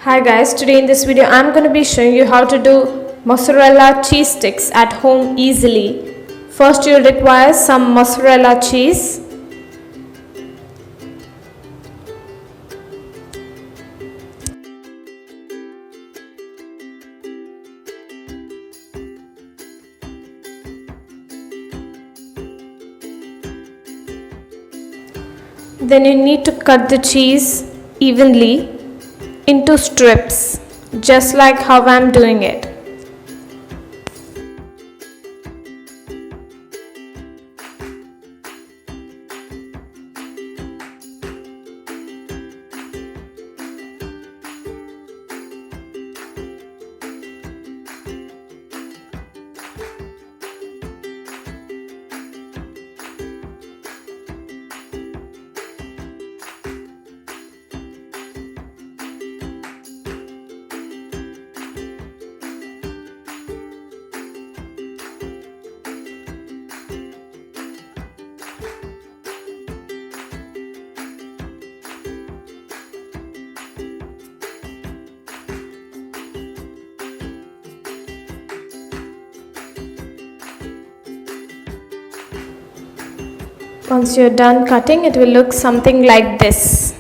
Hi guys, today in this video I'm going to be showing you how to do mozzarella cheese sticks at home easily. First you'll require some mozzarella cheese. Then you need to cut the cheese evenly into strips, just like how I'm doing it. Once you're done cutting, it will look something like this.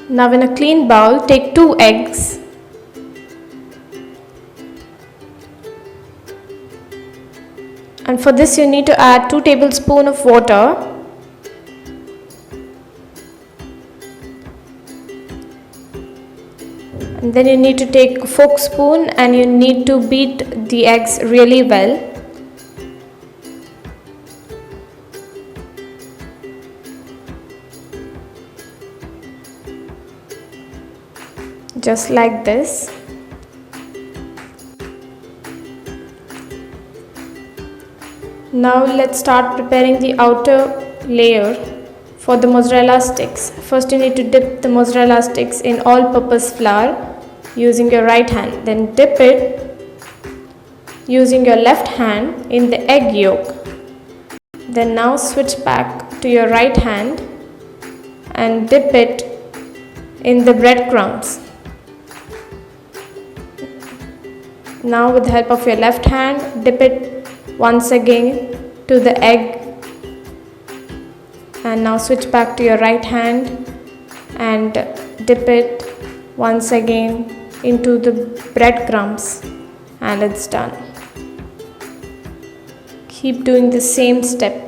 Now in a clean bowl, take 2 eggs. And for this you need to add 2 tablespoons of water. And then you need to take a fork spoon and you need to beat the eggs really well. Just like this. Now let's start preparing the outer layer for the mozzarella sticks. First you need to dip the mozzarella sticks in all-purpose flour using your right hand. Then dip it using your left hand in the egg yolk. Then now switch back to your right hand and dip it in the breadcrumbs. Now with the help of your left hand, dip it once again to the egg. And now switch back to your right hand and dip it once again into the breadcrumbs, and it's done. Keep doing the same step.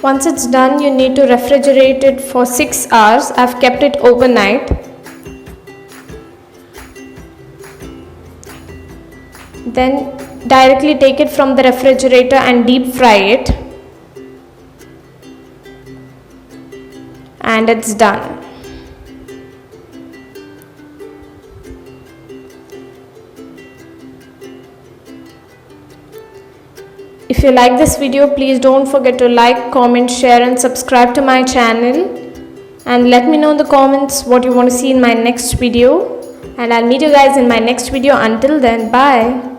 Once it's done, you need to refrigerate it for 6 hours. I've kept it overnight. Then directly take it from the refrigerator and deep fry it. And it's done. If you like this video, please don't forget to like, comment, share and subscribe to my channel. And let me know in the comments what you want to see in my next video. and I'll meet you guys in my next video. Until then, bye.